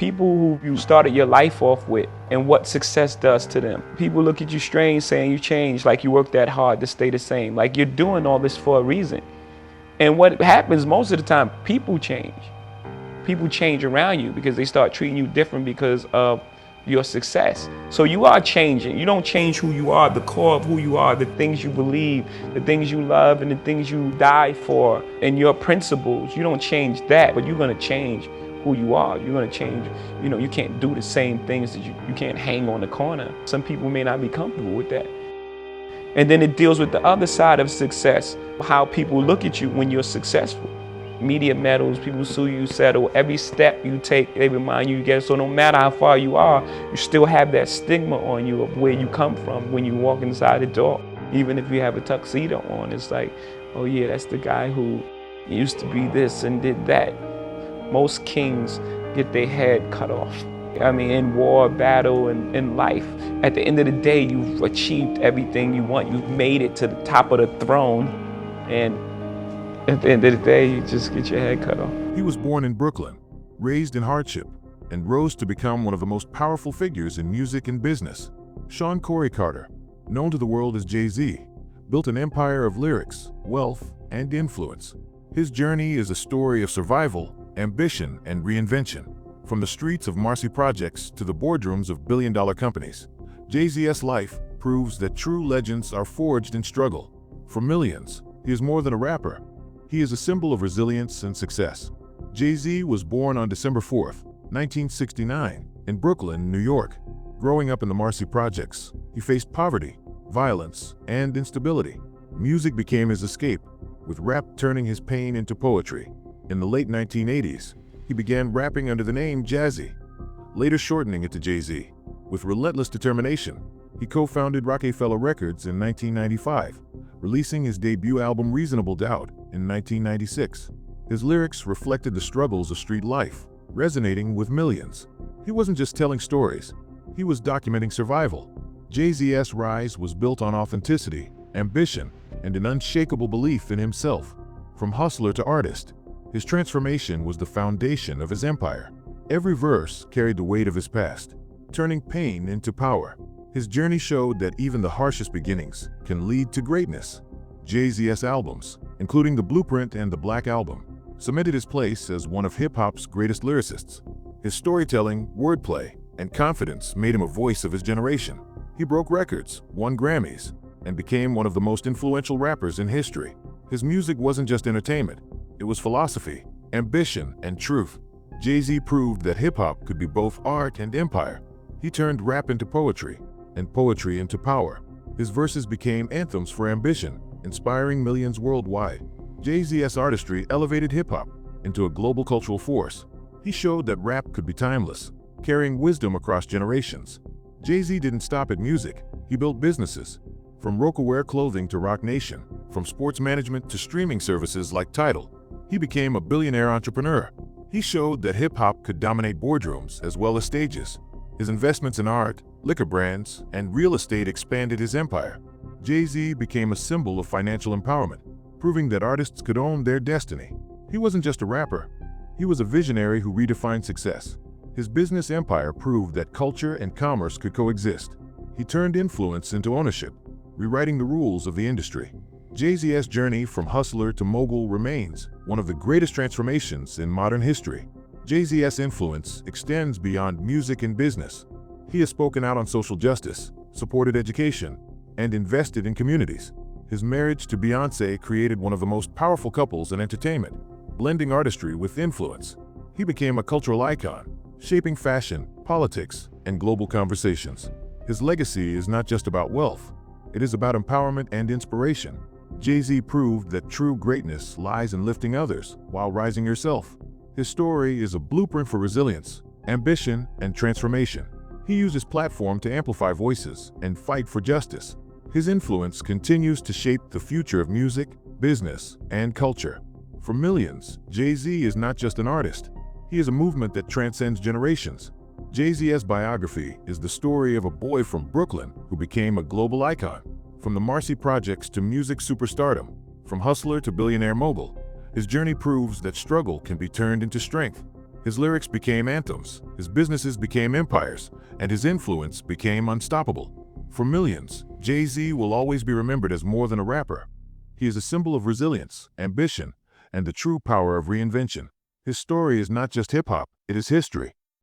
people who you started your life off with and what success does to them. People look at you strange saying you changed, like you worked that hard to stay the same, like you're doing all this for a reason. And what happens most of the time, people change. People change around you because they start treating you different because of your success. So you are changing. You don't change who you are, the core of who you are, the things you believe, the things you love, and the things you die for, and your principles. You don't change that, but you're going to change who you are. You're going to change. You can't do the same things that you can't hang on the corner. Some people may not be comfortable with that. And then it deals with the other side of success, how people look at you when you're successful. Media medals, people sue you, settle. Every step you take, they remind you again. So no matter how far you are, you still have that stigma on you of where you come from when you walk inside the door. Even if you have a tuxedo on, it's like, oh yeah, that's the guy who used to be this and did that. Most kings get their head cut off. I mean, in war, battle, and in life, at the end of the day, you've achieved everything you want. You've made it to the top of the throne, and at the end of the day, you just get your head cut off. He was born in Brooklyn, raised in hardship, and rose to become one of the most powerful figures in music and business. Shawn Carter, known to the world as Jay-Z, built an empire of lyrics, wealth, and influence. His journey is a story of survival, ambition, and reinvention. From the streets of Marcy Projects to the boardrooms of billion-dollar companies, Jay-Z's life proves that true legends are forged in struggle. For millions, he is more than a rapper. He is a symbol of resilience and success. Jay-Z was born on December 4th, 1969, in Brooklyn, New York. Growing up in the Marcy Projects, he faced poverty, violence, and instability. Music became his escape, with rap turning his pain into poetry. In the late 1980s, he began rapping under the name Jazzy, later shortening it to Jay-Z. With relentless determination, he co-founded Roc-A-Fella Records in 1995, releasing his debut album Reasonable Doubt in 1996. His lyrics reflected the struggles of street life, resonating with millions. He wasn't just telling stories, he was documenting survival. Jay-Z's rise was built on authenticity, ambition, and an unshakable belief in himself. From hustler to artist, his transformation was the foundation of his empire. Every verse carried the weight of his past, turning pain into power. His journey showed that even the harshest beginnings can lead to greatness. Jay-Z's albums, including The Blueprint and The Black Album, cemented his place as one of hip-hop's greatest lyricists. His storytelling, wordplay, and confidence made him a voice of his generation. He broke records, won Grammys, and became one of the most influential rappers in history. His music wasn't just entertainment, it was philosophy, ambition, and truth. Jay-Z proved that hip-hop could be both art and empire. He turned rap into poetry, and poetry into power. His verses became anthems for ambition, inspiring millions worldwide. Jay-Z's artistry elevated hip-hop into a global cultural force. He showed that rap could be timeless, carrying wisdom across generations. Jay-Z didn't stop at music, he built businesses. From Roc-A clothing to Roc Nation, from sports management to streaming services like Tidal, he became a billionaire entrepreneur. He showed that hip-hop could dominate boardrooms as well as stages. His investments in art, liquor brands, and real estate expanded his empire. Jay-Z became a symbol of financial empowerment, proving that artists could own their destiny. He wasn't just a rapper, he was a visionary who redefined success. His business empire proved that culture and commerce could coexist. He turned influence into ownership, rewriting the rules of the industry. Jay-Z's journey from hustler to mogul remains one of the greatest transformations in modern history. Jay-Z's influence extends beyond music and business. He has spoken out on social justice, supported education, and invested in communities. His marriage to Beyoncé created one of the most powerful couples in entertainment, blending artistry with influence. He became a cultural icon, shaping fashion, politics, and global conversations. His legacy is not just about wealth, it is about empowerment and inspiration. Jay-Z proved that true greatness lies in lifting others while rising yourself. His story is a blueprint for resilience, ambition, and transformation. He used his platform to amplify voices and fight for justice. His influence continues to shape the future of music, business, and culture. For millions, Jay-Z is not just an artist. He is a movement that transcends generations. Jay-Z's biography is the story of a boy from Brooklyn who became a global icon. From the Marcy Projects to music superstardom, from hustler to billionaire mogul, his journey proves that struggle can be turned into strength. His lyrics became anthems, his businesses became empires, and his influence became unstoppable. For millions, Jay-Z will always be remembered as more than a rapper. He is a symbol of resilience, ambition, and the true power of reinvention. His story is not just hip-hop, it is history.